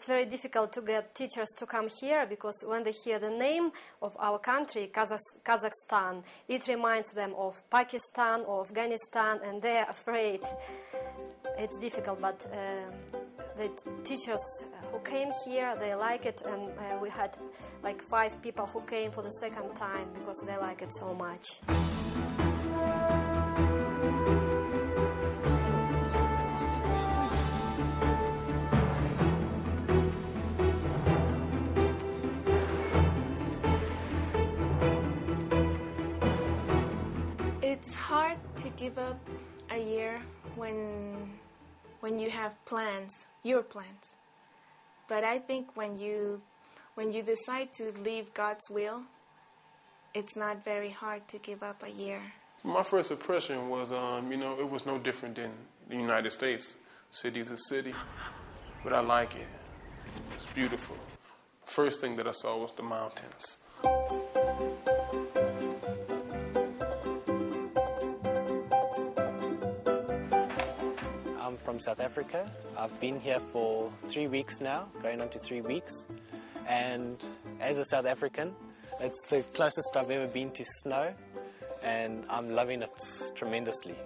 It's very difficult to get teachers to come here because when they hear the name of our country, Kazakhstan, it reminds them of Pakistan or Afghanistan, and they're afraid. It's difficult, but the teachers who came here, they like it, and we had like 5 people who came for the second time because they like it so much. It's hard to give up a year when you have plans, your plans. But I think when you decide to leave God's will, it's not very hard to give up a year. My first impression was, it was no different than the United States. City's a city, but I like it. It's beautiful. First thing that I saw was the mountains. I'm from South Africa. I've been here for 3 weeks now, going on to 3 weeks. And as a South African, it's the closest I've ever been to snow, and I'm loving it tremendously.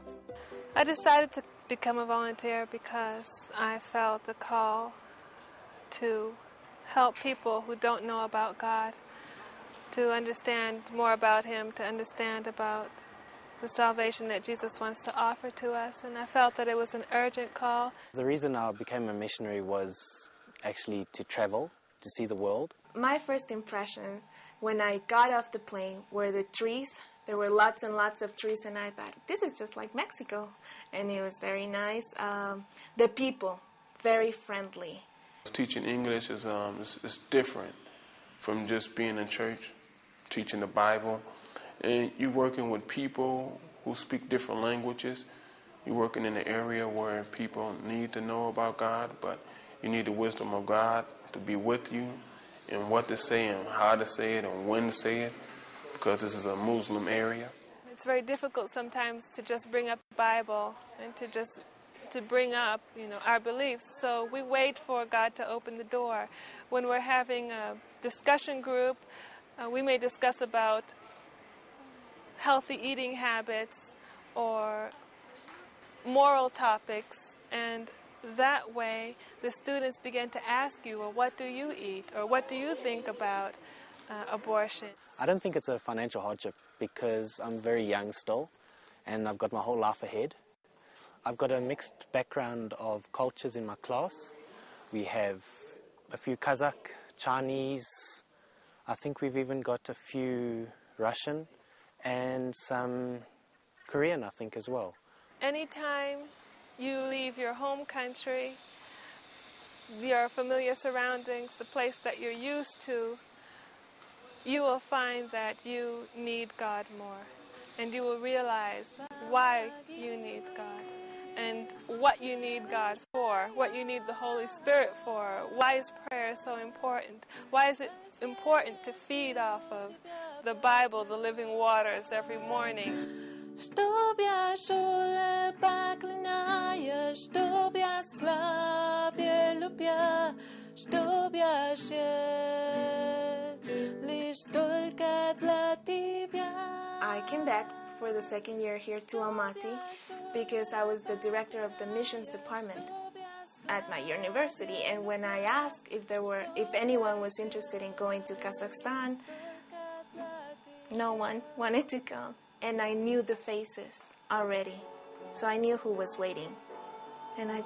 I decided to become a volunteer because I felt the call to help people who don't know about God, to understand more about Him, to understand about the salvation that Jesus wants to offer to us, and I felt that it was an urgent call. The reason I became a missionary was actually to travel, to see the world. My first impression when I got off the plane were the trees. There were lots and lots of trees, and I thought, this is just like Mexico. And it was very nice. The people, very friendly. Teaching English is different from just being in church, teaching the Bible. And you're working with people who speak different languages. You're working in an area where people need to know about God, but you need the wisdom of God to be with you and what to say and how to say it and when to say it, because this is a Muslim area. It's very difficult sometimes to just bring up the Bible and to bring up, our beliefs. So we wait for God to open the door. When we're having a discussion group, we may discuss about healthy eating habits or moral topics, and that way the students begin to ask you, well, what do you eat, or what do you think about abortion? I don't think it's a financial hardship because I'm very young still and I've got my whole life ahead. I've got a mixed background of cultures in my class. We have a few Kazakh, Chinese, I think we've even got a few Russian, and some Korean, I think, as well. Anytime you leave your home country, your familiar surroundings, the place that you're used to, you will find that you need God more. And you will realize why you need God and what you need God for, what you need the Holy Spirit for. Why is prayer so important? Why is it important to feed off of the Bible, the living waters, every morning? Чтоб я шла поклоняя, чтоб я слабе любя, чтоб я жил лишь только для тебя. I came back for the second year here to Almaty because I was the director of the missions department at my university, and when I asked if anyone was interested in going to Kazakhstan, no one wanted to come. And I knew the faces already, so I knew who was waiting. And I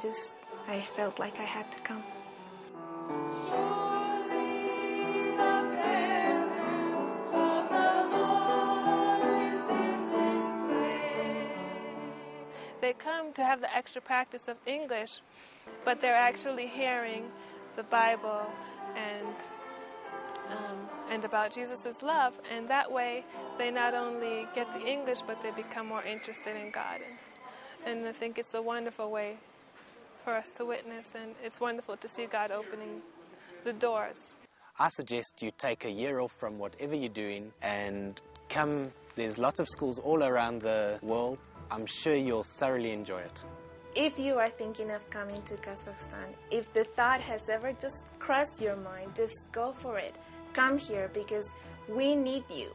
felt like I had to come. They come to have the extra practice of English, but they're actually hearing the Bible and about Jesus' love, and that way they not only get the English, but they become more interested in God. And I think it's a wonderful way for us to witness, and it's wonderful to see God opening the doors. I suggest you take a year off from whatever you're doing and come. There's lots of schools all around the world. I'm sure you'll thoroughly enjoy it. if you are thinking of coming to Kazakhstan, if the thought has ever just crossed your mind, just go for it. Come here because we need you.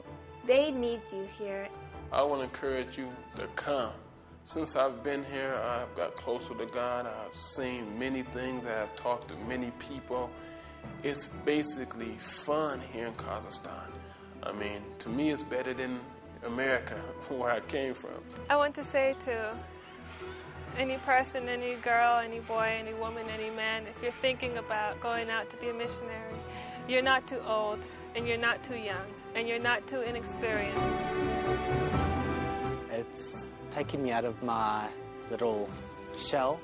They need you here. I want to encourage you to come. Since I've been here, I've got closer to God. I've seen many things. I've talked to many people. It's basically fun here in Kazakhstan. I mean, to me, it's better than America, where I came from. I want to say to any person, any girl, any boy, any woman, any man, if you're thinking about going out to be a missionary, you're not too old, and you're not too young, and you're not too inexperienced. It's taking me out of my little shell,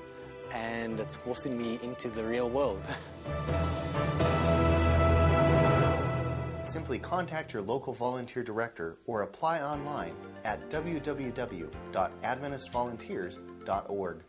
and it's forcing me into the real world. Simply contact your local volunteer director or apply online at www.adventistvolunteers.org.